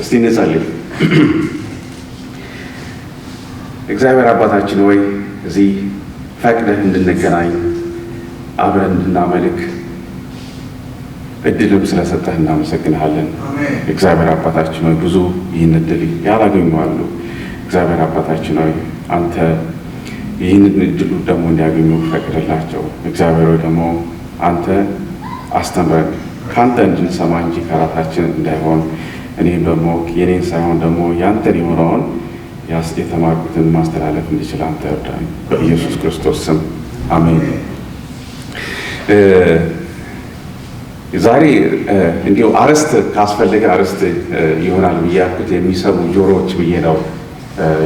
እስቲ እንጸልይ። እግዚአብሔር አባታችን ሆይ እዚህ ፈቅደህ እንድንገናኝ አብረን እንድናመልክ እድልም ስለሰጠህ እናመሰግንሃለን። እግዚአብሔር አባታችን ሆይ ብዙ ይህን እድል ያላገኙ አሉ። እግዚአብሔር አባታችን ሆይ አንተ ይህንን እድሉ ደግሞ እንዲያገኙ ፈቅድላቸው። እግዚአብሔር ሆይ ደግሞ አንተ አስተምረን ከአንተ እንድንሰማ እንጂ ከራሳችን እንዳይሆን እኔም ደግሞ የኔን ሳይሆን ደግሞ ያንተን የሆነውን የተማርኩትን ማስተላለፍ እንዲችል አንተ እርዳኝ። በኢየሱስ ክርስቶስ ስም አሜን። ዛሬ እንዲሁ አርዕስት ካስፈለገ አርዕስት ይሆናል ብዬ ያልኩት የሚሰሙ ጆሮዎች ብዬ ነው።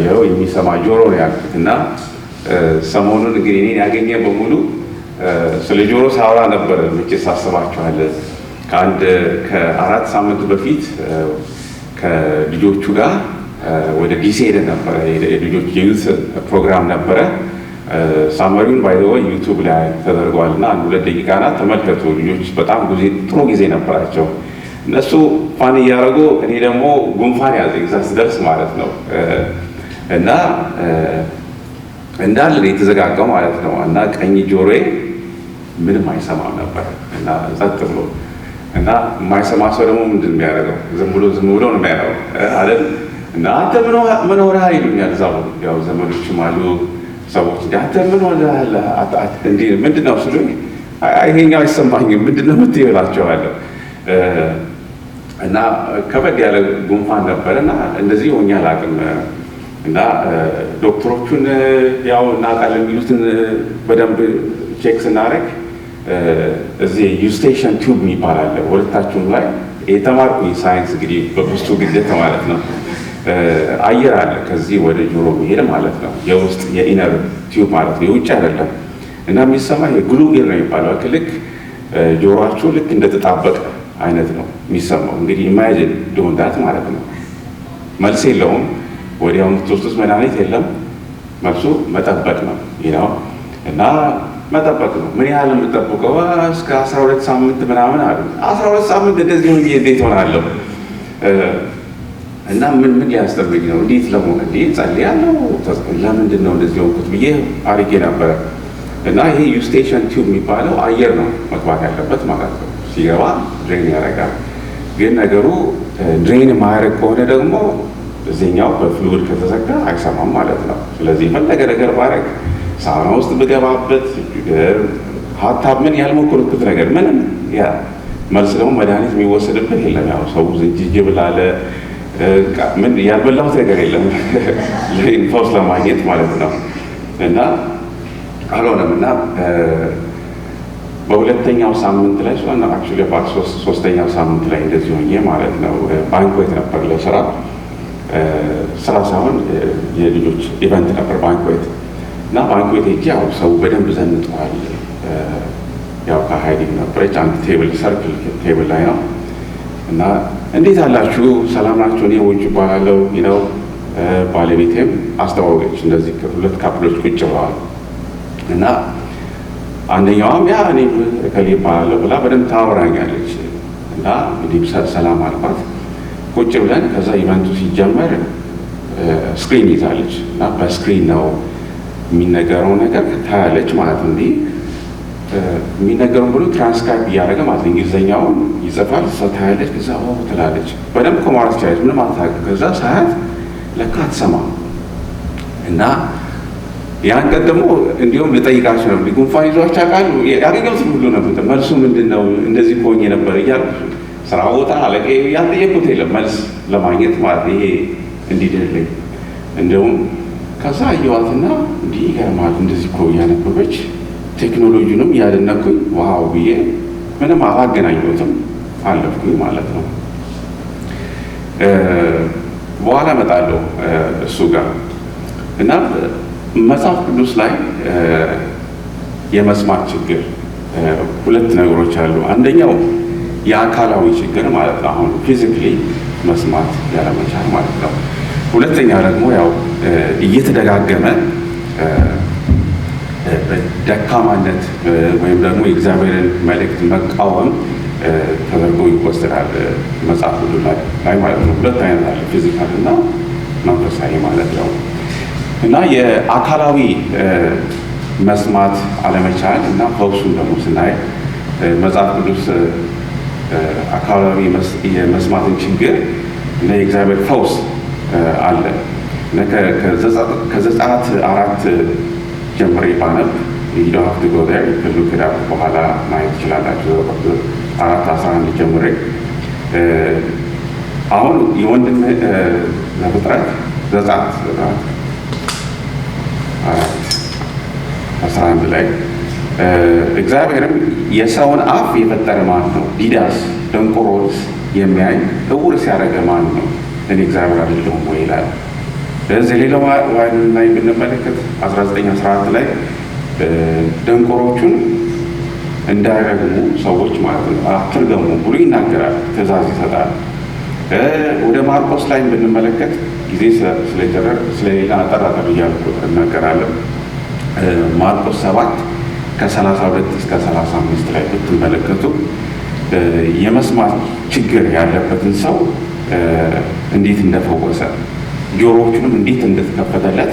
ያው የሚሰማ ጆሮ ነው ያልኩት እና ሰሞኑን እንግዲህ እኔን ያገኘ በሙሉ ስለ ጆሮ ሳወራ ነበር። መቼ ሳስባችኋል ከ4 ሳምንት በፊት ከልጆቹ ጋር ወደ ዲሲ ሄደን ነበረ። ልጆች የዩት ፕሮግራም ነበረ። ሳመሪውን ባይዘወ ዩቱብ ላይ ተደርጓል እና 2 ደቂቃ ናት፣ ተመልከቱ። ልጆች በጣም ጥሩ ጊዜ ነበራቸው። እነሱ ፋን እያደረጉ እኔ ደግሞ ጉንፋን ያዘኝ እዛ ስደርስ ማለት ነው እና እንዳለ የተዘጋጋው ማለት ነው እና ቀኝ ጆሮዬ ምንም አይሰማም ነበር እና ጸጥ ብሎ እና የማይሰማ ሰው ደግሞ ምንድን ነው የሚያደርገው? ዝም ብሎ ነው የሚያደርገው አይደል? እና አንተ ምን ሆነሃል ይሉኛል። እዛ ያው ዘመዶችም አሉ ሰዎች አንተ ምን ሆነሃል እንዴ ምንድን ነው ስሉኝ ይሄኛው አይሰማኝም ምንድን ነው የምትይው እላቸዋለሁ። እና ከበድ ያለ ጉንፋን ነበር እና እንደዚህ ሆኜ አላውቅም። እና ዶክተሮቹን ያው እናውቃለን የሚሉትን በደንብ ቼክ ስናደርግ እዚህ ዩስቴሽን ቲዩብ የሚባል አለ ሁለታችሁም ላይ የተማርኩኝ ሳይንስ እንግዲህ በውስጡ ግዴታ ማለት ነው። አየር አለ ከዚህ ወደ ጆሮ የሚሄድ ማለት ነው። የውስጥ የኢነር ቲዩብ ማለት ነው፣ የውጭ አይደለም። እና የሚሰማ የግሉ ኢር ነው የሚባለው። ልክ ጆሮአችሁ ልክ እንደተጣበቀ አይነት ነው የሚሰማው። እንግዲህ ኢማጂን ዶንዳት ማለት ነው። መልስ የለውም። ወዲያው የምትወስዱት መድኃኒት የለም። መልሱ መጠበቅ ነው ይኸው እና መጠበቅ ነው። ምን ያህል የምጠብቀው? እስከ 12 ሳምንት ምናምን አሉ። 12 ሳምንት እንደዚህ ሆኜ እንዴት ሆናለሁ? እና ምን ሊያስጠብቅ ነው? እንዴት ለመሆን ጸልያለሁ። ለምንድን ነው እንደዚህ ሆንኩት ብዬ አድርጌ ነበረ። እና ይሄ ዩስቴሽን ቲዩብ የሚባለው አየር ነው መግባት ያለበት ማለት ነው። ሲገባ ድሬን ያደርጋል። ግን ነገሩ ድሬን ማያደርግ ከሆነ ደግሞ እዚህኛው በፍሉድ ከተዘጋ አይሰማም ማለት ነው። ስለዚህ የፈለገ ነገር ባረግ ሳውና ውስጥ ብገባበት ሀሳብ ምን ያልሞከርኩት ነገር ምንም ያ መልስ ደግሞ መድኃኒት የሚወሰድበት የለም። ያው ሰው ዝንጅብል አለ ምን ያልበላሁት ነገር የለም ፈውስ ለማግኘት ማለት ነው። እና አልሆነም እና በሁለተኛው ሳምንት ላይ አክቹዋሊ ሶስተኛው ሳምንት ላይ እንደዚህ ሆኜ ማለት ነው ባንኮት ነበር ለስራ ሳይሆን የልጆች ኢቨንት ነበር ባንኮት እና ባንኮት ሄጄ ያው ሰው በደንብ ዘንጠዋል። ያው ከሀይዲንግ ነበረች አንድ ቴብል ሰርክል ቴብል ላይ ነው እና እንዴት አላችሁ ሰላም ናችሁ? እኔ ውጭ እባላለሁ ነው። ባለቤቴም አስተዋወቀች። እንደዚህ 2 ካፕሎች ቁጭ ብለዋል እና አንደኛዋም ያ እኔ ከሌ እባላለሁ ብላ በደንብ ታወራኛለች እና እንዲህ ሰላም አልኳት። ቁጭ ብለን ከዛ ኢቨንቱ ሲጀመር ስክሪን ይዛለች እና በስክሪን ነው የሚነገረው ነገር ታያለች ማለት ነው። እንዲህ የሚነገረው ብሎ ትራንስክራይብ እያደረገ ማለት እንግሊዝኛውን ይጽፋል። እሷ ታያለች። ከዛ ትላለች በደንብ ከማለት ቻለች ምንም አታውቅም። ከዛ ሳያት ለካ አትሰማም እና ያን ቀን ደግሞ እንዲሁም ልጠይቃቸው ነው ጉንፋን ይዟቸው ያውቃሉ? ያገኘሁትን ሁሉ ነው መልሱ ምንድን ነው እንደዚህ ሆኜ ነበር እያልኩ ስራ ቦታ አለቀ ያልጠየቁት የለም መልስ ለማግኘት ማለት ይሄ እንዲድልኝ እንደውም ከዛ አየዋትና እንዲህ ይገርማል እንደዚህ እኮ እያነበበች ቴክኖሎጂንም እያደነኩኝ ዋው ብዬ ምንም አላገናኘሁትም አለፍኩኝ ማለት ነው። በኋላ እመጣለሁ እሱ ጋር እና መጽሐፍ ቅዱስ ላይ የመስማት ችግር 2 ነገሮች አሉ። አንደኛው የአካላዊ ችግር ማለት ነው፣ አሁን ፊዚካሊ መስማት ያለመቻል ማለት ነው። ሁለተኛ ደግሞ ያው እየተደጋገመ ደካማነት ወይም ደግሞ የእግዚአብሔርን መልእክት መቃወም ተደርጎ ይወሰዳል መጽሐፍ ቅዱስ ላይ ማለት ነው። ሁለት አይነት አለ፣ ፊዚካል እና መንፈሳዊ ማለት ነው። እና የአካላዊ መስማት አለመቻል እና ፈውሱን ደግሞ ስናይ መጽሐፍ ቅዱስ አካላዊ የመስማትን ችግር እና የእግዚአብሔር ፈውስ አለ። ከዘጸአት 4 ጀምሬ ባነብ ሂዶ ጎደር ክሉ ክዳ በኋላ ማየት ትችላላችሁ። 4:11 ጀምሬ አሁን የወንድም ዘፍጥረት ዘጸአት 4:11 ላይ እግዚአብሔርም የሰውን አፍ የፈጠረ ማን ነው? ዲዳስ ደንቆሮስ የሚያይ እውር ሲያደርገ ማን ነው? እኔ እግዚአብሔር አይደለሁም ወይ ይላል። ስለዚህ ሌላው ላይ ብንመለከት 19:14 ላይ ደንቆሮቹን እንዳይረግሙ ሰዎች ማለት ነው አትርገሙ ብሎ ይናገራል፣ ትእዛዝ ይሰጣል። ወደ ማርቆስ ላይ ብንመለከት ጊዜ ስለሌላ አጠራጠር እያልኩ እናገራለሁ። ማርቆስ 7:32 እስከ 35 ላይ ብትመለከቱ የመስማት ችግር ያለበትን ሰው እንዴት እንደፈወሰ ጆሮዎቹንም እንዴት እንደተከፈተለት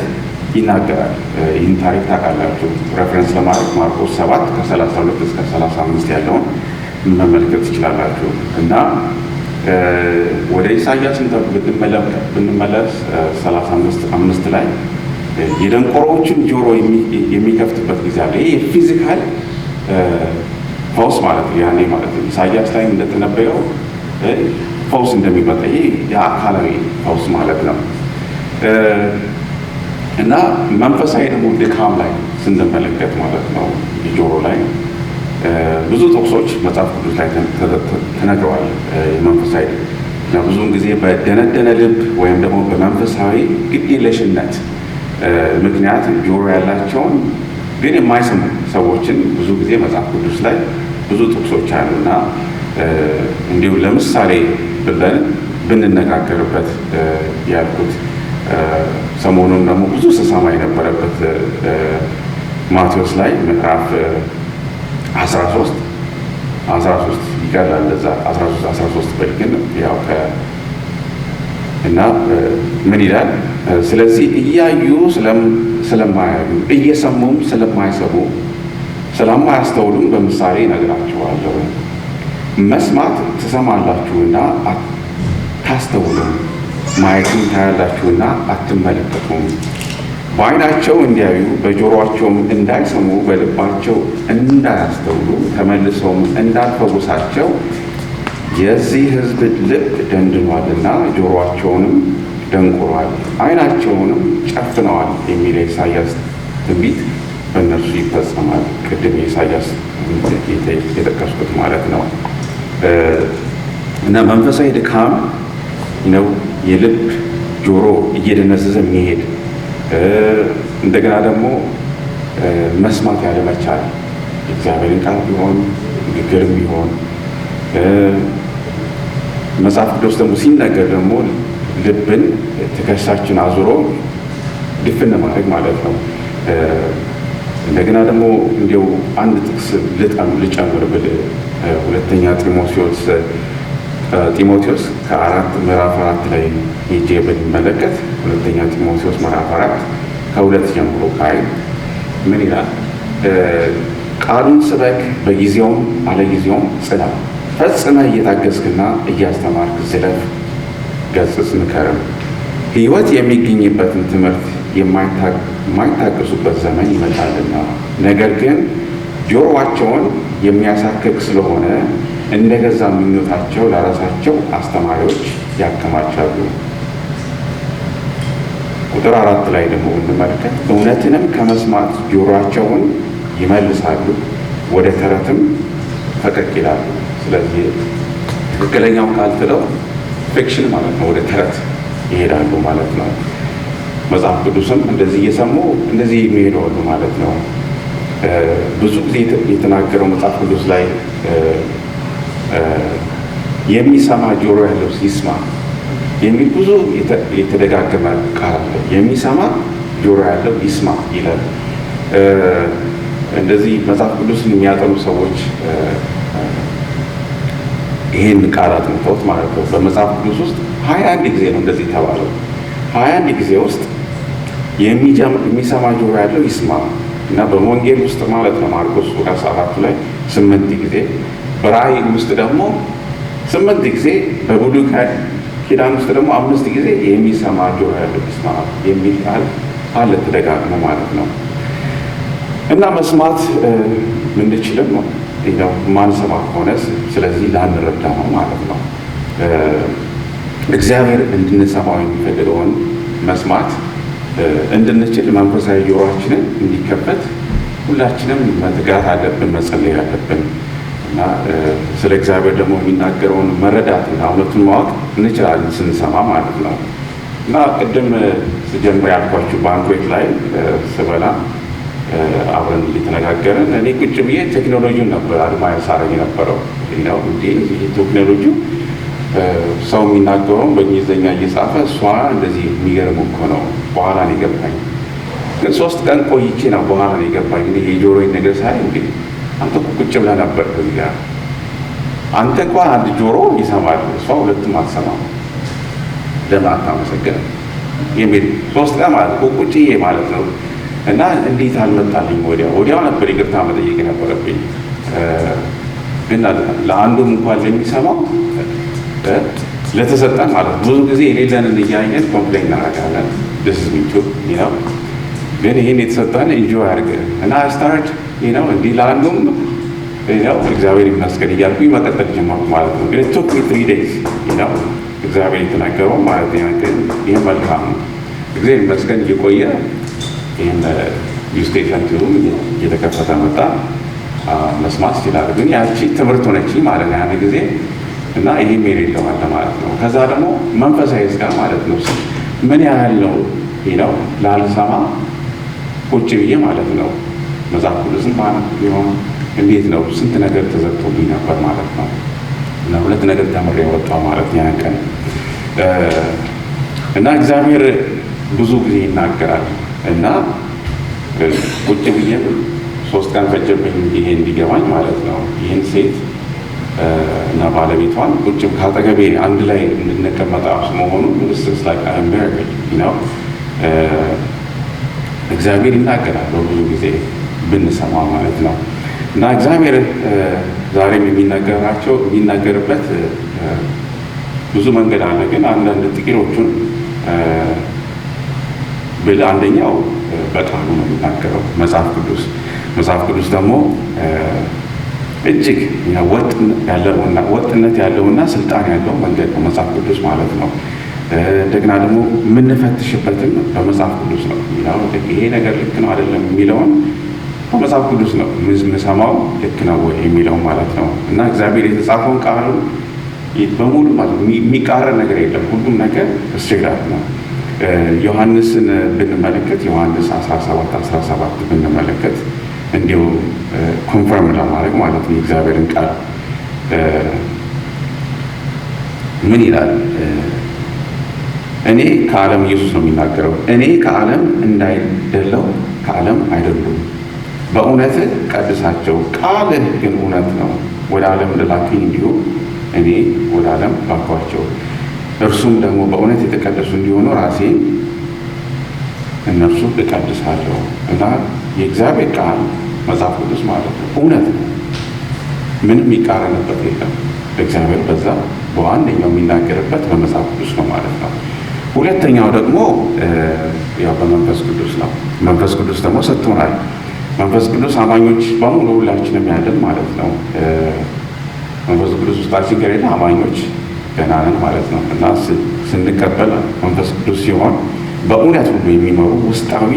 ይናገራል። ይህን ታሪክ ታውቃላችሁ። ሬፈረንስ ለማድረግ ማርቆስ 7:32 እስከ 35 ያለውን መመልከት ትችላላችሁ። እና ወደ ኢሳያስ ብንመለስ 35:5 ላይ የደንቆሮዎችን ጆሮ የሚከፍትበት ጊዜ አለ። ይህ የፊዚካል ፈውስ ማለት ነው። ያኔ ማለት ነው ኢሳያስ ላይ እንደተነበየው ፈውስ እንደሚመጣ ይህ የአካላዊ ፈውስ ማለት ነው። እና መንፈሳዊ ደግሞ ድካም ላይ ስንመለከት ማለት ነው ጆሮ ላይ ብዙ ጥቅሶች መጽሐፍ ቅዱስ ላይ ተነግረዋል። የመንፈሳዊ ብዙውን ጊዜ በደነደነ ልብ ወይም ደግሞ በመንፈሳዊ ግዴለሽነት ምክንያት ጆሮ ያላቸውን ግን የማይሰሙ ሰዎችን ብዙ ጊዜ መጽሐፍ ቅዱስ ላይ ብዙ ጥቅሶች አሉና እንዲሁ ለምሳሌ ብለን ብንነጋገርበት ያልኩት ሰሞኑን ደግሞ ብዙ ስሰማ የነበረበት ማቴዎስ ላይ ምዕራፍ 13 ይቀላል እዛ 13 በልግን ያው እና ምን ይላል? ስለዚህ እያዩ ስለማያዩ እየሰሙም ስለማይሰሙ ስለማያስተውሉም በምሳሌ እነግራችኋለሁ። መስማት ትሰማላችሁና አታስተውሉም፣ ማየትም ታያላችሁና አትመለከቱም። በዓይናቸው እንዲያዩ በጆሮአቸውም እንዳይሰሙ በልባቸው እንዳያስተውሉ ተመልሰውም እንዳልፈውሳቸው የዚህ ሕዝብ ልብ ደንድኗልና ጆሮአቸውንም ደንቁሯል፣ ዓይናቸውንም ጨፍነዋል የሚል የኢሳያስ ትንቢት በእነርሱ ይፈጸማል። ቅድም የኢሳያስ የጠቀስኩት ማለት ነው። እና መንፈሳዊ ድካም ነው። የልብ ጆሮ እየደነዘዘ የሚሄድ እንደገና ደግሞ መስማት ያለመቻል እግዚአብሔርን ቃል ቢሆን ንግግርም ቢሆን መጽሐፍ ቅዱስ ደግሞ ሲነገር ደግሞ ልብን ትከሻችን አዙሮ ድፍን ማድረግ ማለት ነው። እንደገና ደግሞ እንዲያው አንድ ጥቅስ ልጨምር ብል ሁለተኛ ጢሞቴዎስ ምዕራፍ 4 ላይ ሄጄ ብንመለከት ሁለተኛ ጢሞቴዎስ ምዕራፍ 4 ጀምሮ ካይ ምን ይላል? ቃሉን ስበክ፣ በጊዜውም አለጊዜውም ጽና፣ ፈጽመህ እየታገስክና እያስተማርክ ዝለፍ፣ ገስጽ፣ ምከርም። ሕይወት የሚገኝበትን ትምህርት የማይታገሱበት ዘመን ይመጣልና፣ ነገር ግን ጆሮአቸውን የሚያሳክክ ስለሆነ እንደ ገዛ ምኞታቸው ለራሳቸው አስተማሪዎች ያከማቻሉ። ቁጥር 4 ላይ ደግሞ ብንመለከት እውነትንም ከመስማት ጆሮአቸውን ይመልሳሉ፣ ወደ ተረትም ፈቀቅ ይላሉ። ስለዚህ ትክክለኛው ካልትለው ፊክሽን ማለት ነው፣ ወደ ተረት ይሄዳሉ ማለት ነው። መጽሐፍ ቅዱስም እንደዚህ እየሰሙ እንደዚህ የሚሄደዋሉ ማለት ነው። ብዙ ጊዜ የተናገረው መጽሐፍ ቅዱስ ላይ የሚሰማ ጆሮ ያለው ይስማ የሚል ብዙ የተደጋገመ ቃል አለ። የሚሰማ ጆሮ ያለው ይስማ ይላል። እንደዚህ መጽሐፍ ቅዱስን የሚያጠኑ ሰዎች ይሄን ቃል አጥንተውት ማለት ነው። በመጽሐፍ ቅዱስ ውስጥ 21 ጊዜ ነው እንደዚህ የተባለው። 21 ጊዜ ውስጥ የሚሰማ ጆሮ ያለው ይስማ እና በወንጌል ውስጥ ማለት ነው ማርቆስ ሉቃስ 4 ላይ 8 ጊዜ፣ በራእይ ውስጥ ደግሞ 8 ጊዜ፣ በብሉይ ኪዳን ውስጥ ደግሞ 5 ጊዜ የሚሰማ ጆሮ ያለው ይስማ የሚል ቃል አለ ተደጋግሞ ማለት ነው። እና መስማት ምንችልም ነው ማንሰማ ከሆነ ስለዚህ ላንረዳ ነው ማለት ነው። እግዚአብሔር እንድንሰማው የሚፈልገውን መስማት እንድንችል መንፈሳዊ ጆሮአችንን እንዲከፈት ሁላችንም መትጋት አለብን፣ መጸለይ አለብን እና ስለ እግዚአብሔር ደግሞ የሚናገረውን መረዳትና እውነቱን ማወቅ እንችላለን ስንሰማ ማለት ነው። እና ቅድም ስጀምር ያልኳችሁ ባንኩዌት ላይ ስበላ አብረን እየተነጋገርን እኔ ቁጭ ብዬ ቴክኖሎጂውን ነበር አድማየር ሳረግ የነበረው ነው እንዴ ቴክኖሎጂው ሰው የሚናገረውን በእንግሊዝኛ እየጻፈ እሷ እንደዚህ የሚገርም እኮ ነው። በኋላ ነው የገባኝ። ግን 3 ቀን ቆይቼ ነው በኋላ ነው የገባኝ። እንግዲህ የጆሮዬን ነገር ሳይ እንግዲህ አንተ ቁጭ ብለህ ነበር ከዚህ ጋር አንተ እንኳን አንድ ጆሮ ይሰማል፣ እሷ ሁለቱም አትሰማም። ለምን አታመሰግንም የሚል 3 ቀን ማለት ቁጭዬ ማለት ነው። እና እንዴት አልመጣልኝ? ወዲያው ነበር ይቅርታ መጠየቅ የነበረብኝ። ግን ለአንዱም እንኳን ለሚሰማው ለተሰጠን ማለት ብዙ ጊዜ የሌለንን እያየን ኮምፕሌን እናደርጋለን። ደስ ሚቱ ነው። ግን ይህን የተሰጠን ኢንጆይ አድርገ እና ስታርት ነው እንዲህ ለአንዱም ነው እግዚአብሔር ይመስገን እያልኩ መቀጠል ጀመርኩ ማለት ነው። ግን ቶክ 3 days ነው እግዚአብሔር የተናገረው ማለት ነው። ግን ይህ መልካም ነው እግዚአብሔር ይመስገን እየቆየ ይህን ዩስቴሽን ቲዩብ እየተከፈተ መጣ። መስማት ይችላል። ግን ያቺ ትምህርት ሆነች ማለት ነው ያን ጊዜ እና ይሄ የሌለው አለ ማለት ነው። ከዛ ደግሞ መንፈሳዊ ጋር ማለት ነው ምን ያህል ነው ነው ላልሰማ ቁጭ ብዬ ማለት ነው መጽሐፍ ቅዱስን ማለት ነው እንዴት ነው ስንት ነገር ተዘግቶብኝ ነበር ማለት ነው። እና 2 ነገር ተምሬ ወጣሁ ማለት ያን ቀን እና እግዚአብሔር ብዙ ጊዜ ይናገራል እና ቁጭ ብዬ 3 ቀን ፈጀብኝ ይሄ እንዲገባኝ ማለት ነው። ይህን ሴት እና ባለቤቷን ቁጭ ካጠገቤ አንድ ላይ እንድንቀመጥ መሆኑ ምስስ ላይ ነው እግዚአብሔር ይናገራል ብዙ ጊዜ ብንሰማ ማለት ነው። እና እግዚአብሔር ዛሬም የሚናገርበት ብዙ መንገድ አለ። ግን አንዳንድ ጥቂቶቹን አንደኛው በቃሉ ነው የሚናገረው መጽሐፍ ቅዱስ ደግሞ እጅግ ወጥነት ያለውና ስልጣን ያለው መንገድ ነው መጽሐፍ ቅዱስ ማለት ነው። እንደገና ደግሞ የምንፈትሽበትም በመጽሐፍ ቅዱስ ነው። ይሄ ነገር ልክ ነው አይደለም የሚለውን በመጽሐፍ ቅዱስ ነው የምንሰማው፣ ልክ ነው የሚለው ማለት ነው። እና እግዚአብሔር የተጻፈውን ቃሉ በሙሉ ማለት የሚቃረን ነገር የለም። ሁሉም ነገር ስትሬት ነው። ዮሐንስን ብንመለከት ዮሐንስ 17 ብንመለከት እንዲሁ ኮንፈርም ለማድረግ ማለት ነው የእግዚአብሔርን ቃል ምን ይላል? እኔ ከዓለም ኢየሱስ ነው የሚናገረው። እኔ ከዓለም እንዳይደለው ከዓለም አይደሉም። በእውነትህ ቀድሳቸው፣ ቃልህ ግን እውነት ነው። ወደ ዓለም እንደላከኝ እንዲሁ እኔ ወደ ዓለም ላኳቸው። እርሱም ደግሞ በእውነት የተቀደሱ እንዲሆኑ ራሴን እነርሱ እቀድሳለሁ። እና የእግዚአብሔር ቃል መጽሐፍ ቅዱስ ማለት ነው እውነት ነው። ምንም የሚቃረንበት የለም። እግዚአብሔር በዛ በዋነኛው የሚናገርበት በመጽሐፍ ቅዱስ ነው ማለት ነው። ሁለተኛው ደግሞ ያው በመንፈስ ቅዱስ ነው። መንፈስ ቅዱስ ደግሞ ሰጥቶናል። መንፈስ ቅዱስ አማኞች በሙሉ ሁላችንም ያለን ማለት ነው። መንፈስ ቅዱስ ውስጣችን ከሌለ አማኞች ገና ነን ማለት ነው። እና ስንቀበል መንፈስ ቅዱስ ሲሆን በእውነት ሁሉ የሚመሩ ውስጣዊ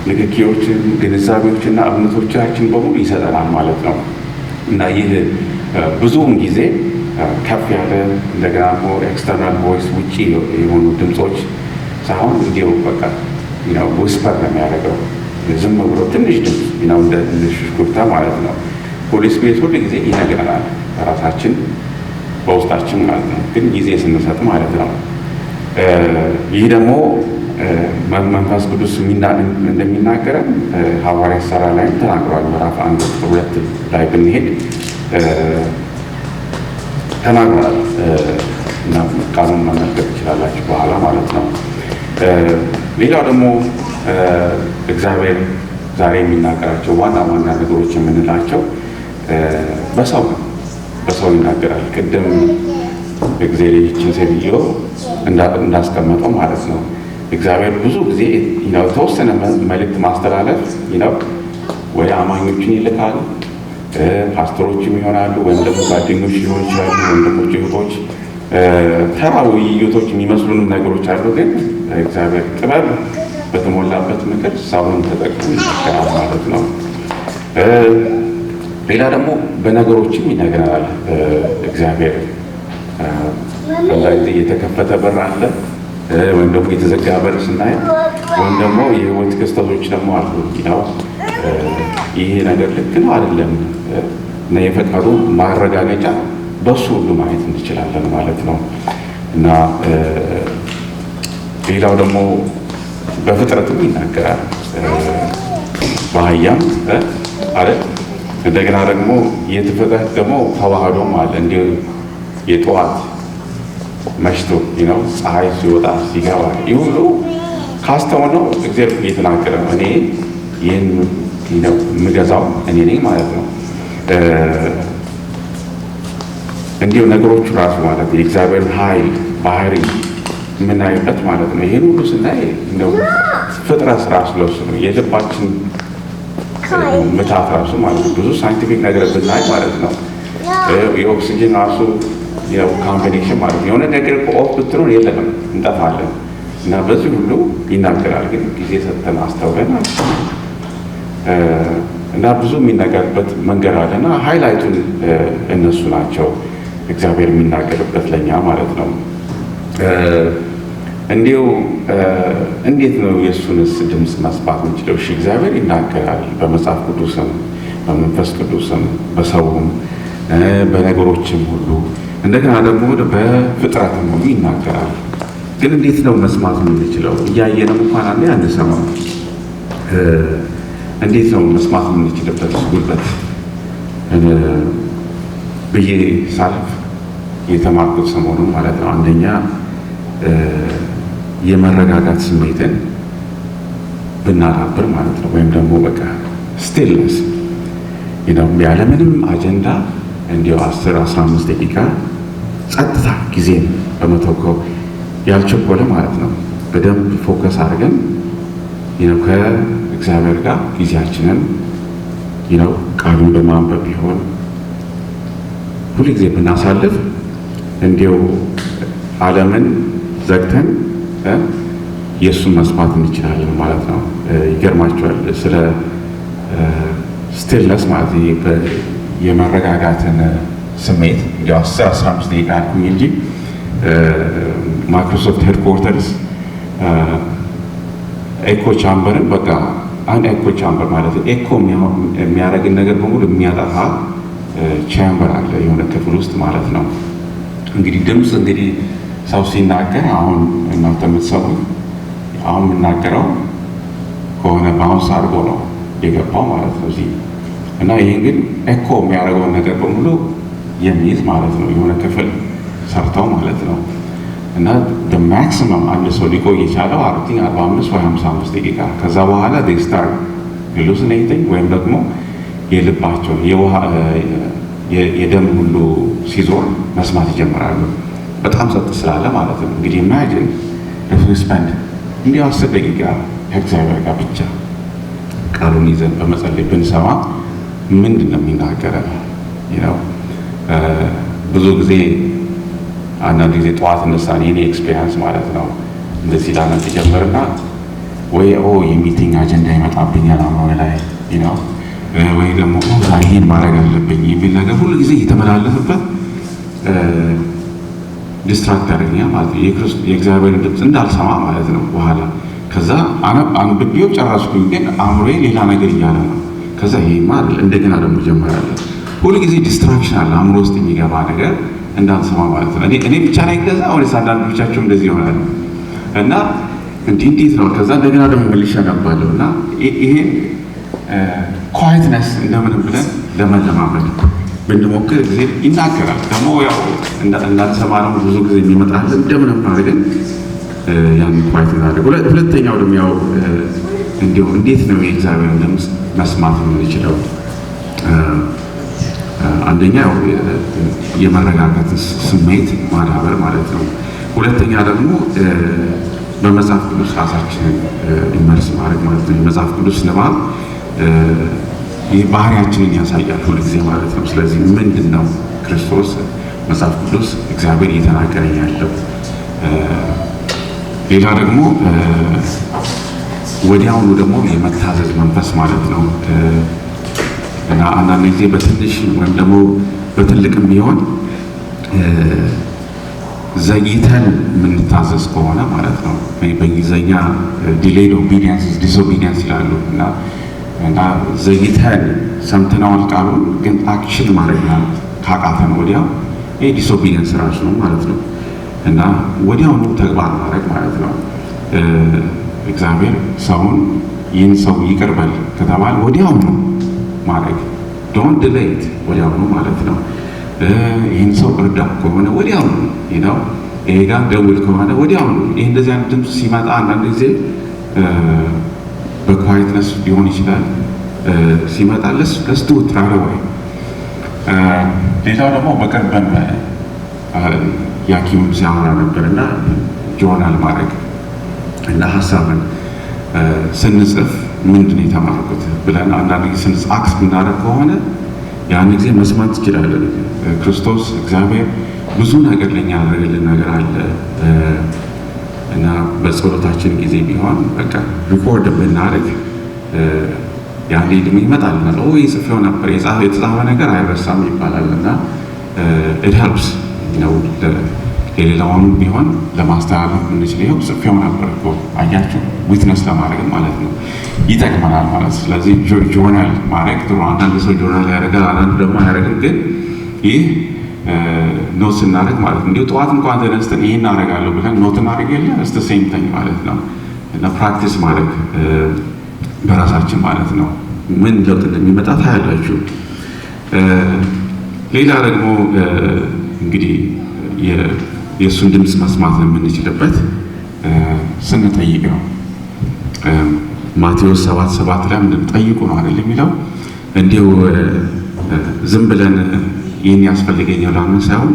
ንግግሮችን፣ ግንዛቤዎችና እምነቶቻችን በሙሉ ይሰጠናል ማለት ነው። እና ይህ ብዙውን ጊዜ ከፍ ያለ እንደገና ኤክስተርናል ቮይስ ውጪ የሆኑ ድምፆች ሳይሆን እንዲሁ በቃ ውስፐር ነው የሚያደርገው። ዝም ብሎ ትንሽ ድምፅ እንደ ሽኩርታ ማለት ነው። ፖሊስ ቤት ሁሉ ጊዜ ይነግረናል ራሳችን በውስጣችን ማለት ነው። ግን ጊዜ ስንሰጥ ማለት ነው። ይህ ደግሞ መንፈስ ቅዱስ እንደሚናገረን ሐዋርያት ሥራ ላይም ተናግሯል። ምዕራፍ 1 ቁጥር 2 ላይ ብንሄድ ተናግሯል እና ቃሉን መመልከት ትችላላችሁ በኋላ ማለት ነው። ሌላው ደግሞ እግዚአብሔር ዛሬ የሚናገራቸው ዋና ዋና ነገሮች የምንላቸው በሰው ይናገራል። ቅድም እግዚአብሔር ይህችን ሴትዮ እንዳስቀመጠው ማለት ነው። እግዚአብሔር ብዙ ጊዜ ተወሰነ መልእክት ማስተላለፍ ወደ አማኞችን ይልካል። ፓስተሮችም ይሆናሉ ወይም ደግሞ ጓደኞች ሊሆኑ ይችላሉ፣ ወንድሞች፣ እህቶች፣ ተራ ውይይቶች የሚመስሉንም ነገሮች አሉ። ግን እግዚአብሔር ጥበብ በተሞላበት ምክር ሰውን ተጠቅሞ ይናገራል ማለት ነው። ሌላ ደግሞ በነገሮችም ይነግረናል እግዚአብሔር። አንዳንድ የተከፈተ በር አለ ወይም ደግሞ የተዘጋ በር ስናይ ወይም ደግሞ የህይወት ክስተቶች ደግሞ አሉ። ይሄ ነገር ልክ ነው አይደለም እና የፈቃዱ ማረጋገጫ በሱ ሁሉ ማየት እንችላለን ማለት ነው። እና ሌላው ደግሞ በፍጥረትም ይናገራል። በአህያም አይደል? እንደገና ደግሞ የፍጥረት ደግሞ ተዋህዶም አለ። እንዲሁ የጠዋት መሽቶ ፀሐይ ሲወጣ ሲገባ ይህ ሁሉ ካስተውነው እግዚአብሔር እየተናገረ ነው። እኔ ይህን የምገዛው እኔ ነኝ ማለት ነው። እንዲሁ ነገሮቹ ራሱ ማለት የእግዚአብሔር ኃይል ባህሪ የምናይበት ማለት ነው። ይህን ሁሉ ስናይ ፍጥረት ራሱ ለሱ ነው የልባችን ምታት ራሱ ማለት ነው። ብዙ ሳይንቲፊክ ነገር ብናይ ማለት ነው የኦክሲጅን ራሱ ኮምቢኔሽን ማለት ነው። የሆነ ነገር ኦፍ ብትሆን የለንም እንጠፋለን። እና በዚህ ሁሉ ይናገራል። ግን ጊዜ ሰጥተን አስተውለን እና ብዙ የሚናገርበት መንገድ አለና ሃይላይቱን እነሱ ናቸው እግዚአብሔር የሚናገርበት ለኛ ማለት ነው። እንዲሁ እንዴት ነው የእሱንስ ድምፅ መስማት የምንችለው? እሺ እግዚአብሔር ይናገራል በመጽሐፍ ቅዱስም በመንፈስ ቅዱስም በሰውም በነገሮችም ሁሉ እንደገና ደግሞ በፍጥረትም ሁሉ ይናገራል። ግን እንዴት ነው መስማት የምንችለው? እያየንም እንኳን አንዴ አንሰማም። እንዴት ነው መስማት የምንችልበት ጉልበት ብዬ ሳልፍ የተማርኩት ሰሞኑን ማለት ነው። አንደኛ የመረጋጋት ስሜትን ብናዳብር ማለት ነው። ወይም ደግሞ በቃ ስቲልነስ ያለምንም አጀንዳ እንዲሁ 10-15 ደቂቃ ጸጥታ ጊዜን በመተኮር ያልቸኮለ ማለት ነው። በደንብ ፎከስ አድርገን ከእግዚአብሔር ጋር ጊዜያችንን ቃሉን በማንበብ ቢሆን ሁሉ ጊዜ ብናሳልፍ እንዲሁ ዓለምን ዘግተን የእሱን መስማት እንችላለን ማለት ነው። ይገርማቸዋል ስለ ስቲልነስ ማለት የመረጋጋትን ስሜት 10-15 ደቂቃ አልኩኝ እንጂ ማይክሮሶፍት ሄድኮርተርስ ኤኮ ቻምበርን በቃ አንድ ኤኮ ቻምበር ማለት ኤኮ የሚያደርግን ነገር በሙሉ የሚያጠፋ ቻምበር አለ የሆነ ክፍል ውስጥ ማለት ነው። እንግዲህ ድምፅ እንግዲህ ሰው ሲናገር አሁን እናንተ የምትሰሙ አሁን የምናገረው ከሆነ ባውንስ አድርጎ ነው የገባው ማለት ነው እዚህ እና ይህን ግን ኤኮ የሚያደርገውን ነገር በሙሉ የሚይዝ ማለት ነው የሆነ ክፍል ሰርተው ማለት ነው። እና ማክሲመም አንድ ሰው ሊቆይ የቻለው 45 ወይ 55 ደቂቃ ከዛ በኋላ ስታር ሃሉሲኔቲንግ ወይም ደግሞ የልባቸው የደም ሁሉ ሲዞር መስማት ይጀምራሉ። በጣም ጸጥ ስላለ ማለት ነው። እንግዲህ ኢማጂን ስፔንድ እንዲህ 10 ደቂቃ ከእግዚአብሔር ጋር ብቻ ቃሉን ይዘን በመጸለይ ብንሰማ ምንድን ነው የሚናገረን? ብዙ ጊዜ አንዳንድ ጊዜ ጠዋት እነሳን የኔ ኤክስፔሪንስ ማለት ነው እንደዚህ ላነብ ጀምርና ወይ የሚቲንግ አጀንዳ ይመጣብኛል አሁን ላይ ወይ ደግሞ ይሄን ማድረግ አለብኝ የሚል ነገር ሁሉ ጊዜ የተመላለሰበት ዲስትራክት ያደርገኛል ማለት ነው። የእግዚአብሔር ድምፅ እንዳልሰማ ማለት ነው። በኋላ ከዛ አንብቤው ጨረስኩኝ፣ ግን አእምሮዬ ሌላ ነገር እያለ ነው። ከዛ ይሄ ማለት እንደገና ደግሞ ጀምራለሁ። ሁሉ ጊዜ ዲስትራክሽን አለ አእምሮ ውስጥ የሚገባ ነገር እንዳንሰማ ማለት ነው። እኔ ብቻ ላይ ገዛ ወይስ አንዳንድ ብቻቸው እንደዚህ ይሆናል? እና እንዴት ነው? ከዛ እንደገና ደግሞ መልሼ አነባለሁ እና ይሄን ኳይትነስ እንደምንም ብለን ለመለማመድ ብንሞክር ጊዜ ይናገራል። ደግሞ ያው እንዳንሰማነው ብዙ ጊዜ የሚመጣል እንደምንም አድርገን ያን ኳይት እናደርግ። ሁለተኛው ደግሞ ያው እንዲሁ እንዴት ነው የእግዚአብሔርን ድምፅ መስማት የምንችለው? አንደኛ ያው የመረጋጋት ስሜት ማዳበር ማለት ነው። ሁለተኛ ደግሞ በመጽሐፍ ቅዱስ ራሳችንን ኢመርስ ማድረግ ማለት ነው። የመጽሐፍ ቅዱስ ንባብ ይህ ባህሪያችንን ያሳያል ሁል ጊዜ ማለት ነው። ስለዚህ ምንድን ነው ክርስቶስ መጽሐፍ ቅዱስ እግዚአብሔር እየተናገረኝ ያለው? ሌላ ደግሞ ወዲያውኑ ደግሞ የመታዘዝ መንፈስ ማለት ነው። እና አንዳንድ ጊዜ በትንሽ ወይም ደግሞ በትልቅም ቢሆን ዘግይተን የምንታዘዝ ከሆነ ማለት ነው። በእንግሊዝኛ ዲሌይድ ኦቢዲየንስ ዲስኦቢዲየንስ ይላሉ። እና ዘግይተን ሰምተነዋል ቃሉን ግን አክሽን ማድረግ ካቃተን ወዲያው ይሄ ዲስኦቢዲየንስ ራሱ ነው ማለት ነው። እና ወዲያውኑ ተግባር ማድረግ ማለት ነው። እግዚአብሔር ሰውን ይህን ሰው ይቅር በል ከተባለ ወዲያውኑ ማድረግ ዶንት ዲሌይት ወዲያውኑ ማለት ነው። ይህን ሰው እርዳ ከሆነ ወዲያውኑ ነው። ይሄ ጋር ደውል ከሆነ ወዲያውኑ። ይህ እንደዚህ አይነት ድምፅ ሲመጣ አንዳንድ ጊዜ በኳይትነስ ሊሆን ይችላል ሲመጣ ለስቱ ትራረወይ። ሌላው ደግሞ በቅርብም ያኪም ሲያወራ ነበር እና ጆርናል ማድረግ እና ሀሳብን ስንጽፍ ምንድን ነው የተማርኩት ብለን አንዳንድ ጊዜ ስንጽፍ አክስ ብናደርግ ከሆነ ያን ጊዜ መስማት ትችላለን። ክርስቶስ እግዚአብሔር ብዙ ነገር ለኛ ያደረገልን ነገር አለ እና በጸሎታችን ጊዜ ቢሆን በቃ ሪኮርድ ብናደርግ ያኔ ድም ይመጣልናል። ጽፌው ነበር የተጻፈ ነገር አይረሳም ይባላል እና it helps ነው የሌላውን ቢሆን ለማስተላለፍ የምንችለው ጽፌው ነበር እኮ አያችሁ ዊትነስ ለማድረግ ማለት ነው ይጠቅመናል ማለት። ስለዚህ ጆርናል ማድረግ ጥሩ። አንዳንድ ሰው ጆርናል ያደርጋል፣ አንዳንዱ ደግሞ አያደርግም። ግን ይህ ኖት ስናደርግ ማለት ነው እንዲሁ ጠዋት እንኳን ተነስተን ይህን አደርጋለሁ ብለን ኖት እናደርግ የለ እስተ ሴም ታይም ማለት ነው። እና ፕራክቲስ ማድረግ በራሳችን ማለት ነው ምን ለውጥ እንደሚመጣ ታያላችሁ። ሌላ ደግሞ እንግዲህ የእሱን ድምፅ መስማት የምንችልበት ስንጠይቅ ነው። ማቴዎስ 7:7 ላይ ምንድን ጠይቁ ነው አይደል የሚለው? እንዲሁ ዝም ብለን ይህን ያስፈልገኛል ላምን ሳይሆን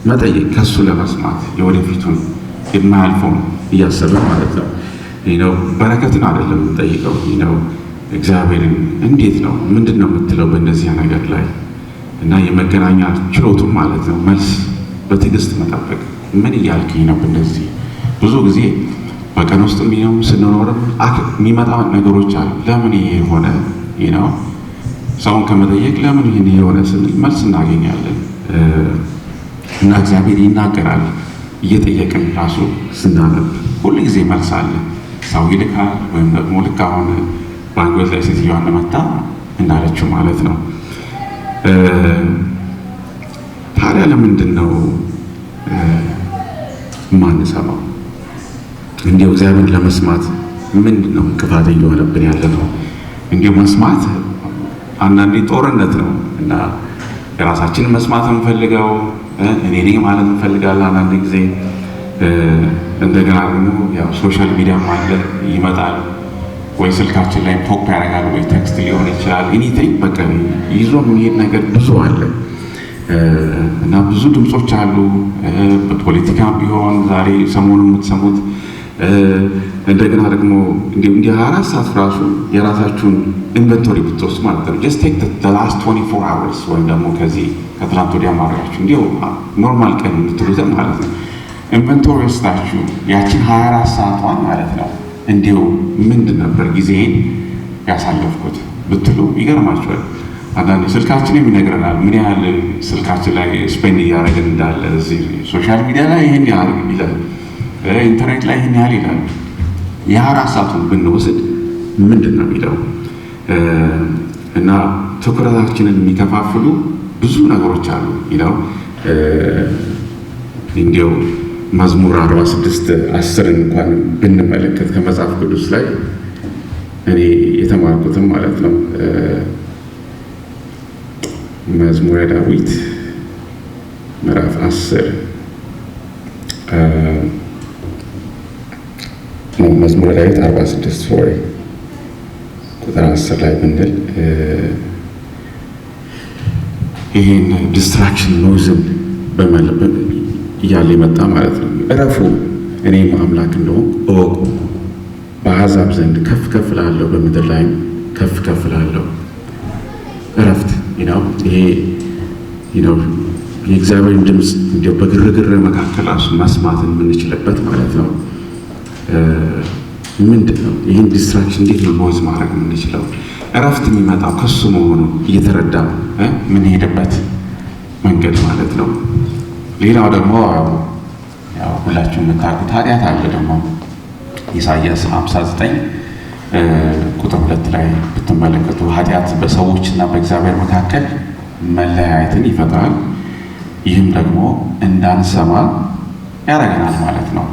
መጠየቅ ከሱ ለመስማት የወደፊቱን የማያልፈውን እያሰብን ማለት ነው። በረከትን አይደለም የምንጠይቀው። እግዚአብሔርን እንዴት ነው ምንድን ነው የምትለው በእነዚህ ነገር ላይ እና የመገናኛ ችሎቱን ማለት ነው መልስ በትዕግስት መጠበቅ። ምን እያልክኝ ነው? እንደዚህ ብዙ ጊዜ በቀን ውስጥ ስንኖርም የሚመጣ ነገሮች አሉ። ለምን ይሄ ሆነ ነው ሰውን ከመጠየቅ ለምን ይሄን የሆነ ስንል መልስ እናገኛለን። እና እግዚአብሔር ይናገራል። እየጠየቅን ራሱ ስናነብ ሁሉ ጊዜ መልስ አለ። ሰው ይልካል ወይም ደግሞ ልክ አሁን ባንጎት ላይ ሴትዮዋን ለመታ እንዳለችው ማለት ነው። ታዲያ ለምንድን ነው የማንሰማው? እንዲሁ እግዚአብሔር ለመስማት ምንድን ነው እንቅፋት እየሆነብን ያለ ነው? እንዲሁ መስማት አንዳንዴ ጦርነት ነው እና የራሳችንን መስማት እንፈልገው እኔ ነኝ ማለት እንፈልጋለን። አንዳንድ ጊዜ እንደገና ደግሞ ያው ሶሻል ሚዲያም አለ ይመጣል፣ ወይ ስልካችን ላይ ፖፕ ያደርጋል፣ ወይ ቴክስት ሊሆን ይችላል። ኤኒቲንግ በቃ ይዞ የሚሄድ ነገር ብዙ አለ እና ብዙ ድምፆች አሉ። በፖለቲካ ቢሆን ዛሬ ሰሞኑን የምትሰሙት እንደገና ደግሞ እንዲህ 24 ሰዓት ራሱ የራሳችሁን ኢንቨንቶሪ ብትወስድ ማለት ነው just take the last 24 hours ወይም ደግሞ ከዚህ ከትናንት ወዲያ ማድረጋችሁ እንዲሁ ኖርማል ቀን የምትሉትን ማለት ነው ኢንቨንቶሪ ወስዳችሁ ያችን 24 ሰዓቷን ማለት ነው እንዲሁ ምንድን ነበር ጊዜን ያሳለፍኩት ብትሉ ይገርማችኋል። አንዳንድ ስልካችንም ይነግረናል ምን ያህል ስልካችን ላይ ስፔንድ እያደረግን እንዳለ። እዚህ ሶሻል ሚዲያ ላይ ይህን ያህል ይላል፣ ኢንተርኔት ላይ ይህን ያህል ይላል። የ24 ሰዓቱን ብንወስድ ምንድን ነው የሚለው እና ትኩረታችንን የሚከፋፍሉ ብዙ ነገሮች አሉ ይለው። እንዲያው መዝሙር 46:10 እንኳን ብንመለከት ከመጽሐፍ ቅዱስ ላይ እኔ የተማርኩትም ማለት ነው መዝሙረ ዳዊት ምዕራፍ 10 መዝሙረ ዳዊት 46 ቁጥር 10 ላይ ብንል ይህን ዲስትራክሽን ኖይዝም በመለበን እያለ የመጣ ማለት ነው። እረፉ እኔም አምላክ እንደሆንኩ እወቁ፣ በአሕዛብ ዘንድ ከፍ ከፍ እላለሁ፣ በምድር ላይም ከፍ ከፍ እላለሁ። እረፍት ይሄ የእግዚአብሔርን ድምፅ እንዲያው በግርግር መካከል ራሱ መስማትን የምንችልበት ማለት ነው። ምንድን ነው ይህን ዲስትራክሽን እንዴት ነው ኖይዝ ማድረግ የምንችለው? እረፍት የሚመጣው ከሱ መሆኑ እየተረዳ የምንሄድበት መንገድ ማለት ነው። ሌላው ደግሞ ያው ሁላችሁም የምታውቁት ኃጢአት አለ። ደግሞ ኢሳይያስ 59 ቁጥር 2 ላይ ብትመለከቱ ኃጢአት በሰዎችና በእግዚአብሔር መካከል መለያየትን ይፈጥራል፣ ይህም ደግሞ እንዳንሰማ ያደርገናል ማለት ነው።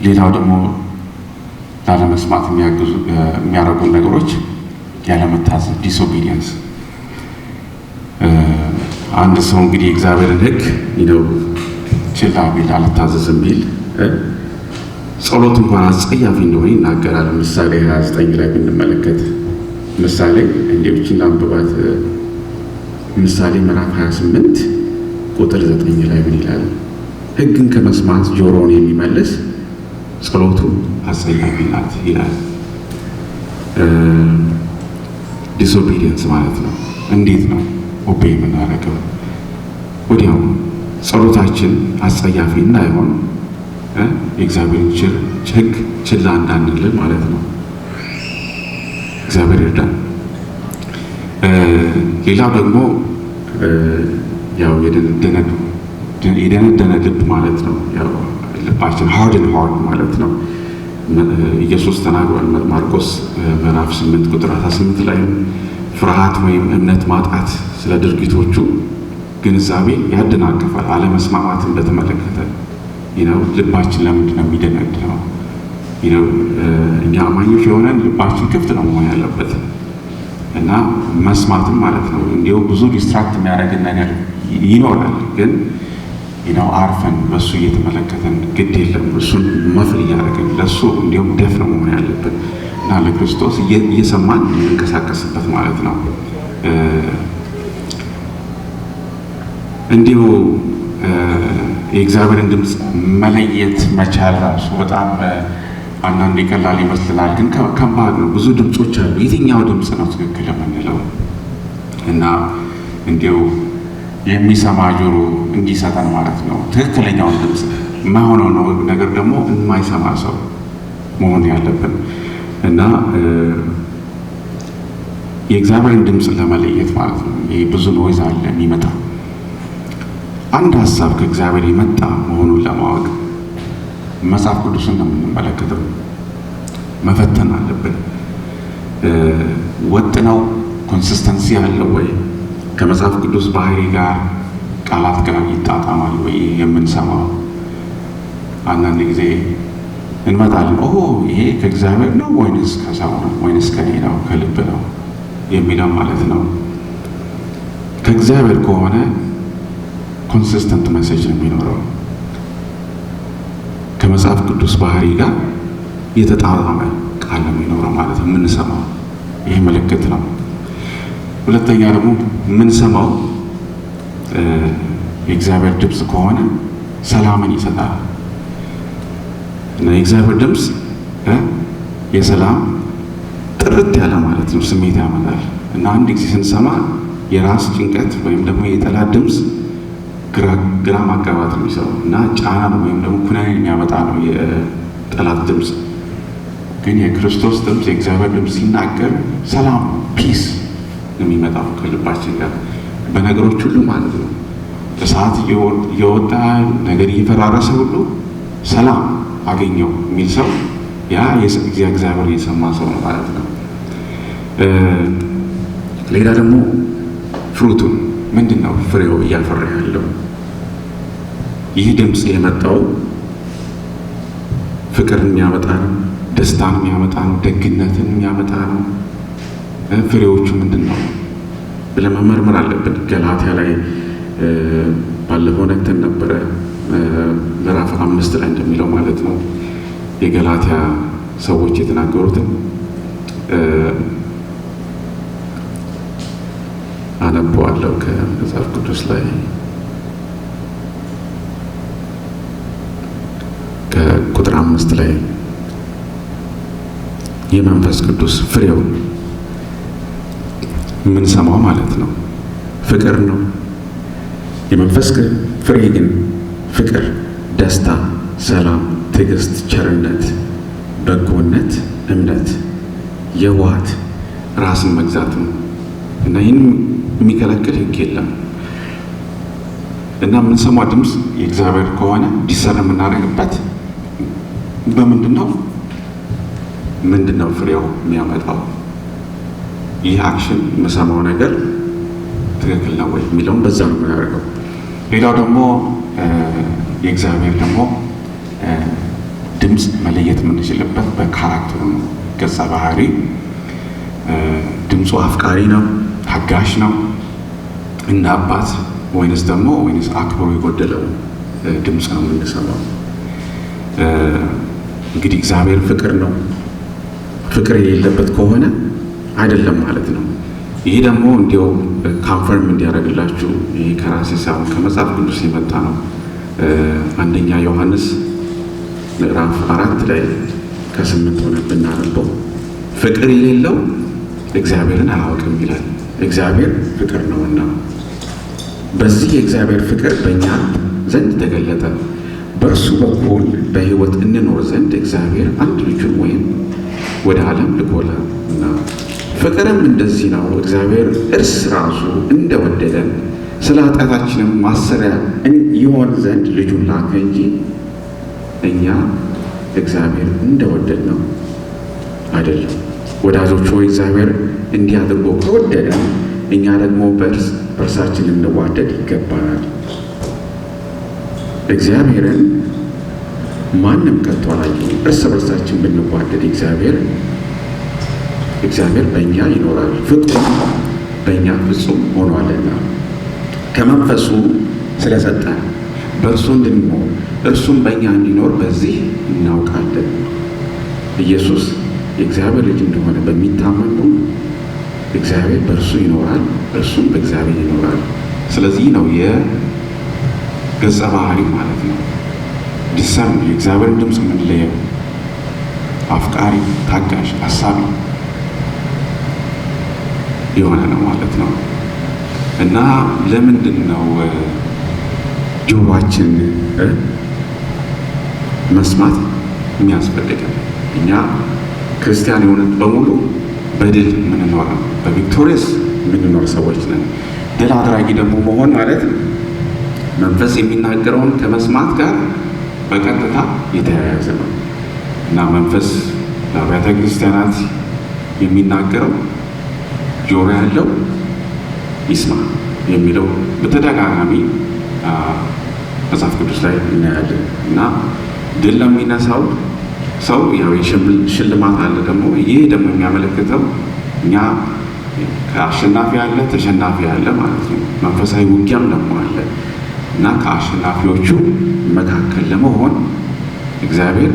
ሌላው ደግሞ ላለመስማት የሚያደርጉ ነገሮች ያለመታዘዝ ዲስኦቢዲየንስ። አንድ ሰው እንግዲህ እግዚአብሔርን ሕግ ችላ ቢል አልታዘዝም ቢል ጸሎት እንኳን አስጸያፊ እንደሆነ ይናገራል። ምሳሌ 29 ላይ ብንመለከት ምሳሌ እንዲዎችን አንብባት። ምሳሌ ምዕራፍ 28 ቁጥር 9 ላይ ምን ይላል? ሕግን ከመስማት ጆሮውን የሚመልስ ጸሎቱ አስጸያፊ ናት ይላል። ዲስኦቢዲየንስ ማለት ነው። እንዴት ነው ኦቤ የምናደርገው? ወዲያው ጸሎታችን አስጸያፊ እንዳይሆን የእግዚአብሔርን ሕግ ችላ እንዳንል ማለት ነው። እግዚአብሔር ይርዳን። ሌላው ደግሞ ያው የደነደነ ልብ ማለት ነው። ያው ልባችን ሃርድን ሃርት ማለት ነው። ኢየሱስ ተናግሯል። ማርቆስ ምዕራፍ 8 ቁጥር 18 ላይ ፍርሃት ወይም እምነት ማጣት ስለ ድርጊቶቹ ግንዛቤ ያደናቅፋል። አለመስማማትን በተመለከተ ልባችን ለምንድን ነው የሚደነድነው? እኛ አማኞች የሆነን ልባችን ክፍት ነው መሆን ያለበት እና መስማትም ማለት ነው። እንዲሁ ብዙ ዲስትራክት የሚያደርግን ነገር ይኖራል፣ ግን አርፈን በእሱ እየተመለከተን ግድ የለም እሱን መፍል እያደረግን ለእሱ እንዲሁም ደፍ ነው መሆን ያለብን እና ለክርስቶስ እየሰማን የምንንቀሳቀስበት ማለት ነው። እንዲሁ የእግዚአብሔርን ድምፅ መለየት መቻል ራሱ በጣም አንዳንድ ቀላል ይመስልናል፣ ግን ከባድ ነው። ብዙ ድምፆች አሉ። የትኛው ድምፅ ነው ትክክል የምንለው? እና እንዲሁ የሚሰማ ጆሮ እንዲሰጠን ማለት ነው። ትክክለኛውን ድምፅ የማይሆነው ነገር ደግሞ የማይሰማ ሰው መሆን ያለብን እና የእግዚአብሔርን ድምፅ ለመለየት ማለት ነው። ይህ ብዙ ኖይዝ አለ የሚመጣው። አንድ ሀሳብ ከእግዚአብሔር የመጣ መሆኑን ለማወቅ መጽሐፍ ቅዱስን ነው የምንመለከተው። መፈተን አለብን። ወጥ ነው? ኮንሲስተንሲ አለው ወይ? ከመጽሐፍ ቅዱስ ባህሪ ጋር ቃላት ጋር ይጣጣማል ወይ? የምንሰማው አንዳንድ ጊዜ እንመጣለን፣ ይሄ ከእግዚአብሔር ነው ወይንስ ከሰው ነው ወይንስ ከኔ ነው ከልብ ነው የሚለው ማለት ነው። ከእግዚአብሔር ከሆነ ኮንሲስተንት ሜሴጅ ነው የሚኖረው። ከመጽሐፍ ቅዱስ ባህሪ ጋር የተጣጣመ ቃል ነው የሚኖረው ማለት ነው የምንሰማው። ይህ ምልክት ነው። ሁለተኛ ደግሞ የምንሰማው የእግዚአብሔር ድምፅ ከሆነ ሰላምን ይሰጣል እና የእግዚአብሔር ድምፅ የሰላም ጥርት ያለ ማለት ነው ስሜት ያመጣል እና አንድ ጊዜ ስንሰማ የራስ ጭንቀት ወይም ደግሞ የጠላት ድምፅ ግራ ማጋባት ነው የሚሰራው እና ጫና ነው ወይም ደግሞ ኩነኔ የሚያመጣ ነው የጠላት ድምፅ። ግን የክርስቶስ ድምፅ የእግዚአብሔር ድምፅ ሲናገር ሰላም ፒስ የሚመጣው ከልባችን ጋር በነገሮች ሁሉ ማለት ነው። እሳት እየወጣ ነገር እየፈራረሰ ሁሉ ሰላም አገኘው የሚል ሰው ያ እግዚአብሔር የሰማ ሰው ነው ማለት ነው። ሌላ ደግሞ ፍሩቱን ምንድን ነው? ፍሬው እያፈራ ያለው ይህ ድምፅ የመጣው ፍቅርን የሚያመጣ ነው፣ ደስታን የሚያመጣ ነው፣ ደግነትን የሚያመጣ ነው። ፍሬዎቹ ምንድን ነው? ብለን መመርመር አለብን። ገላትያ ላይ ባለፈው ነግተን ነበረ፣ ምዕራፍ 5 ላይ እንደሚለው ማለት ነው። የገላትያ ሰዎች የተናገሩትን አነበዋለሁ ከመጽሐፍ ቅዱስ ላይ ከቁጥር 5 ላይ የመንፈስ ቅዱስ ፍሬው የምንሰማው ማለት ነው ፍቅር ነው። የመንፈስ ፍሬ ግን ፍቅር፣ ደስታ፣ ሰላም፣ ትዕግስት፣ ቸርነት፣ በጎነት፣ እምነት፣ የዋሃት፣ ራስን መግዛት ነው እና ይህን የሚከለክል ሕግ የለም። እና የምንሰማው ድምፅ የእግዚአብሔር ከሆነ ዲሰርን የምናደርግበት በምንድን ነው? ምንድን ነው ፍሬው የሚያመጣው? ይህ አክሽን የምሰማው ነገር ትክክል ነው ወይ የሚለውን በዛ ነው የምናደርገው። ሌላው ደግሞ የእግዚአብሔር ደግሞ ድምፅ መለየት የምንችልበት በካራክተሩ ነው። ገጸ ባህሪ ድምፁ አፍቃሪ ነው፣ ታጋሽ ነው፣ እንደ አባት ወይንስ አክብሮ የጎደለው ድምፅ ነው የምንሰማው። እንግዲህ እግዚአብሔር ፍቅር ነው። ፍቅር የሌለበት ከሆነ አይደለም ማለት ነው። ይሄ ደግሞ እንዲያው ካንፈርም እንዲያደርግላችሁ ይሄ ከራሴ ሳይሆን ከመጽሐፍ ቅዱስ የመጣ ነው። አንደኛ ዮሐንስ ምዕራፍ 4 ላይ ከ8 ሆነ ብናነበው ፍቅር የሌለው እግዚአብሔርን አያውቅም ይላል። እግዚአብሔር ፍቅር ነውና በዚህ የእግዚአብሔር ፍቅር በእኛ ዘንድ ተገለጠ፣ በእርሱ በኩል በሕይወት እንኖር ዘንድ እግዚአብሔር አንድ ልጁን ወደ ዓለም ልኮልና ፍቅርም እንደዚህ ነው፣ እግዚአብሔር እርስ ራሱ እንደወደደን ስለ ኃጢአታችንም ማሰሪያ ይሆን ዘንድ ልጁን ላከ እንጂ እኛ እግዚአብሔር እንደወደድ ነው አይደለም። ወዳጆች ሆይ እግዚአብሔር እንዲህ አድርጎ ከወደደን እኛ ደግሞ በእርሳችን ልንዋደድ ይገባናል። እግዚአብሔርን ማንም ከቶ አላየውም። እርስ በርሳችን ብንዋደድ እግዚአብሔር በእኛ ይኖራል፣ ፍቅሩ በእኛ ፍጹም ሆኗልና ከመንፈሱ ስለሰጠን በእርሱ እንድንኖር እርሱም በእኛ እንዲኖር በዚህ እናውቃለን። ኢየሱስ የእግዚአብሔር ልጅ እንደሆነ በሚታመን ሁሉ እግዚአብሔር በእርሱ ይኖራል፣ እርሱም በእግዚአብሔር ይኖራል። ስለዚህ ነው የገጸ ባህሪ ማለት ነው ዲሰርን የእግዚአብሔርን ድምፅ የምንለየው አፍቃሪ፣ ታጋሽ፣ አሳቢ የሆነ ነው ማለት ነው። እና ለምንድን ነው ጆሮአችን መስማት የሚያስፈልገን? እኛ ክርስቲያን የሆንን በሙሉ በድል የምንኖር በቪክቶሪየስ የምንኖር ሰዎች ነን። ድል አድራጊ ደግሞ መሆን ማለት መንፈስ የሚናገረውን ከመስማት ጋር በቀጥታ የተያያዘ ነው እና መንፈስ ለአብያተ ክርስቲያናት የሚናገረው ጆሮ ያለው ይስማ የሚለው በተደጋጋሚ መጽሐፍ ቅዱስ ላይ እናያለን። እና ድል ለሚነሳው ሰው ያው ሽልማት አለ። ደግሞ ይህ ደግሞ የሚያመለክተው እኛ ከአሸናፊ ያለ ተሸናፊ ያለ ማለት ነው። መንፈሳዊ ውጊያም ደግሞ አለ እና ከአሸናፊዎቹ መካከል ለመሆን እግዚአብሔር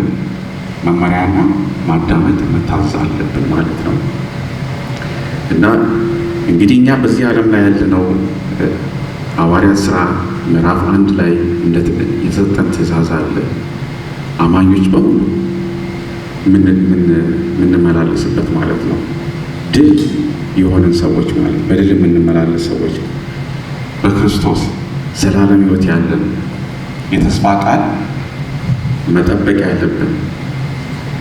መመሪያና ማዳመጥ መታዘዝ አለብን ማለት ነው። እና እንግዲህ እኛ በዚህ ዓለም ላይ ያለነው ሐዋርያት ሥራ ምዕራፍ 1 ላይ የተሰጠን ትእዛዝ አለ። አማኞች በሙሉ የምንመላለስበት ማለት ነው። ድል የሆንን ሰዎች ማለት በድል የምንመላለስ ሰዎች በክርስቶስ ዘላለም ሕይወት ያለን የተስፋ ቃል መጠበቅ ያለብን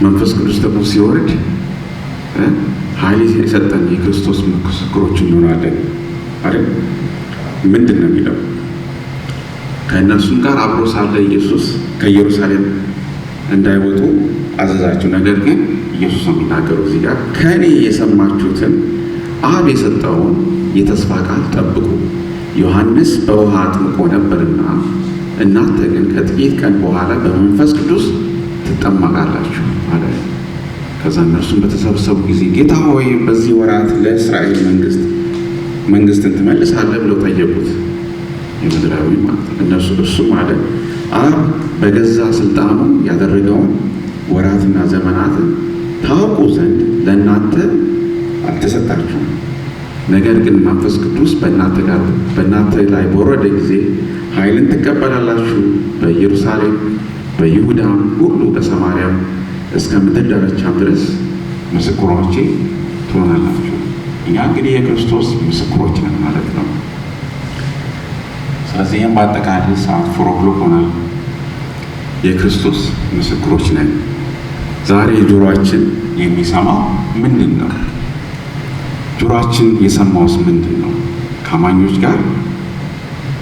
መንፈስ ቅዱስ ደግሞ ሲወርድ ኃይል የሰጠን የክርስቶስ ምስክሮች እንሆናለን አይደል? ምንድን ነው የሚለው? ከእነርሱም ጋር አብሮ ሳለ ኢየሱስ ከኢየሩሳሌም እንዳይወጡ አዘዛቸው። ነገር ግን ኢየሱስ ነው የሚናገረው እዚህ ጋር ከእኔ የሰማችሁትን አብ የሰጠውን የተስፋ ቃል ጠብቁ። ዮሐንስ በውሃ አጥምቆ ነበርና እናንተ ግን ከጥቂት ቀን በኋላ በመንፈስ ቅዱስ ትጠመቃላችሁ አለ። ከዛ እነርሱም በተሰበሰቡ ጊዜ ጌታ ሆይ በዚህ ወራት ለእስራኤል መንግስት መንግስትን ትመልሳለህ ብለው ጠየቁት። የምድራዊ ማለት ነው። እሱም አለ አብ በገዛ ስልጣኑ ያደረገውን ወራትና ዘመናትን ታውቁ ዘንድ ለእናንተ አልተሰጣችሁም። ነገር ግን መንፈስ ቅዱስ በእናንተ ላይ በወረደ ጊዜ ኃይልን ትቀበላላችሁ። በኢየሩሳሌም በይሁዳም ሁሉ በሰማርያም እስከ ምድር ዳርቻም ድረስ ምስክሮቼ ትሆናላችሁ። እኛ እንግዲህ የክርስቶስ ምስክሮች ነን ማለት ነው። ስለዚህ ይህም በአጠቃላይ ሰዓት 4 ሆናል። የክርስቶስ ምስክሮች ነን። ዛሬ ጆሮአችን የሚሰማው ምንድን ነው? ጆሮአችን የሰማውስ ምንድን ነው? ከአማኞች ጋር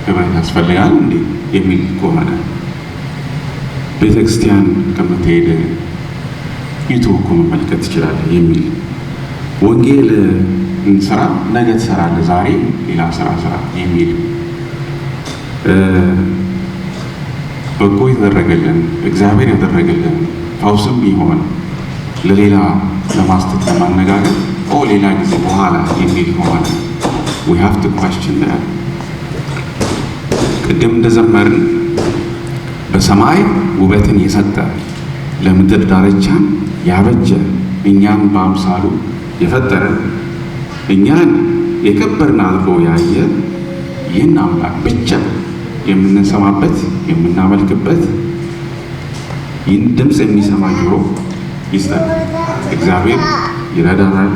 ህብረት ያስፈልጋል እንዴ የሚል ከሆነ ቤተ ክርስቲያን ከምትሄድ ዩቱብ እኮ መመልከት ትችላለህ የሚል ወንጌል ስራ ነገ ትሰራለህ፣ ዛሬ ሌላ ስራ የሚል በጎ የተደረገልን እግዚአብሔር ያደረገልን ፈውስም ቢሆን ለሌላ ለማስተት ለማነጋገር ሌላ ጊዜ በኋላ የሚል ከሆነ we have to question that። ቅድም እንደዘመርን በሰማይ ውበትን የሰጠ ለምድር ዳርቻን ያበጀ እኛን በአምሳሉ የፈጠረ እኛን የከበርን አድርጎ ያየ ይህን አምላክ ብቻ የምንሰማበት የምናመልክበት ይህን ድምፅ የሚሰማ ጆሮ ይስጠን። እግዚአብሔር ይረዳናል።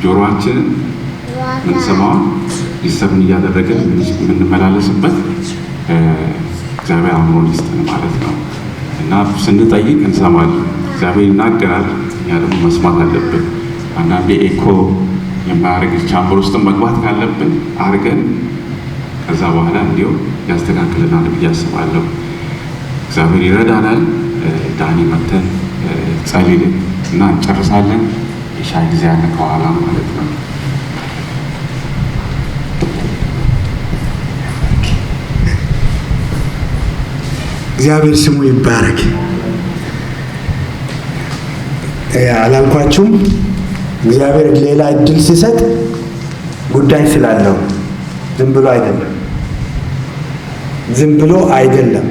ጆሮአችንን ምንሰማውን ሊሰብን እያደረገን የምንመላለስበት እግዚአብሔር አእምሮን ይስጠን ማለት ነው። እና ስንጠይቅ እንሰማለን። እግዚአብሔር ይናገራል፣ እኛ ደግሞ መስማት አለብን። አንዳንዴ ኤኮ የማያደርግ ቻምበር ውስጥ መግባት ካለብን አድርገን ከዛ በኋላ እንዲሁ ያስተካክለናል ብዬ አስባለሁ። እግዚአብሔር ይረዳናል። ዳኒ መተን ጸልይልን እና እንጨርሳለን። የሻይ ጊዜ ያለ ከኋላ ማለት ነው። እግዚአብሔር ስሙ ይባረክ። አላልኳችሁም? እግዚአብሔር ሌላ እድል ሲሰጥ ጉዳይ ስላለው ዝም ብሎ አይደለም። ዝም ብሎ አይደለም።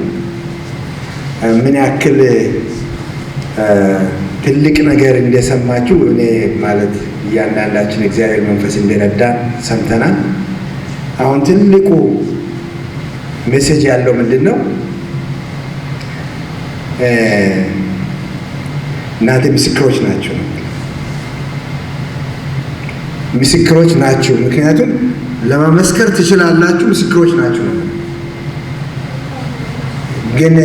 ምን ያክል ትልቅ ነገር እንደሰማችሁ እኔ ማለት እያንዳንዳችን እግዚአብሔር መንፈስ እንደረዳን ሰምተናል። አሁን ትልቁ ሜሴጅ ያለው ምንድን ነው? እናንተ ምስክሮች ናችሁ። ምስክሮች ናችሁ፣ ምክንያቱም ለመመስከር ትችላላችሁ። ምስክሮች ናችሁ ነው። ግን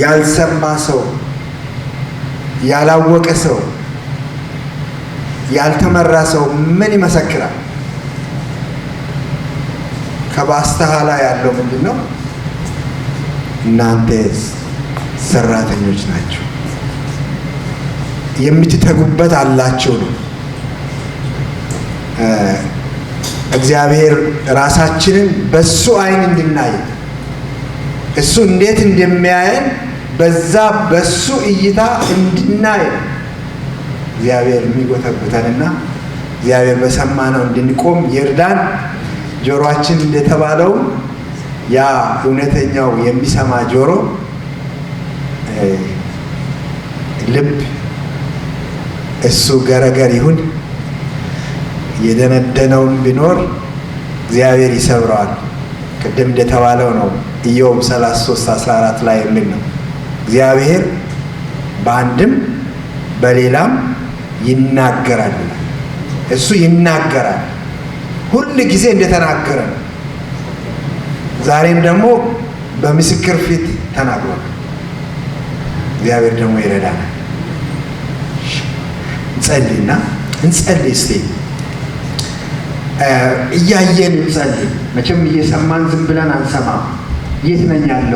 ያልሰማ ሰው፣ ያላወቀ ሰው፣ ያልተመራ ሰው ምን ይመሰክራል? ከባስተኋላ ያለው ምንድን ነው? እናንተ ሰራተኞች ናቸው፣ የምትተጉበት አላችሁ ነው። እግዚአብሔር ራሳችንን በሱ አይን እንድናይ እሱ እንዴት እንደሚያየን በዛ በሱ እይታ እንድናይ እግዚአብሔር የሚጎተጉተንና እግዚአብሔር በሰማነው እንድንቆም ይርዳን። ጆሮአችን እንደተባለው ያ እውነተኛው የሚሰማ ጆሮ ልብ እሱ ገረገር ይሁን። የደነደነውን ቢኖር እግዚአብሔር ይሰብረዋል። ቅድም እንደተባለው ነው። ኢዮብ 33:14 ላይ የሚል ነው። እግዚአብሔር በአንድም በሌላም ይናገራል። እሱ ይናገራል፣ ሁል ጊዜ እንደተናገረ ነው። ዛሬም ደግሞ በምስክር ፊት ተናግሯል። እግዚአብሔር ደግሞ ይረዳናል። እንጸልይ እስቲ እያየን እንጸልይ። መቼም እየሰማን ዝም ብለን አንሰማም። የት ነኝ ያለው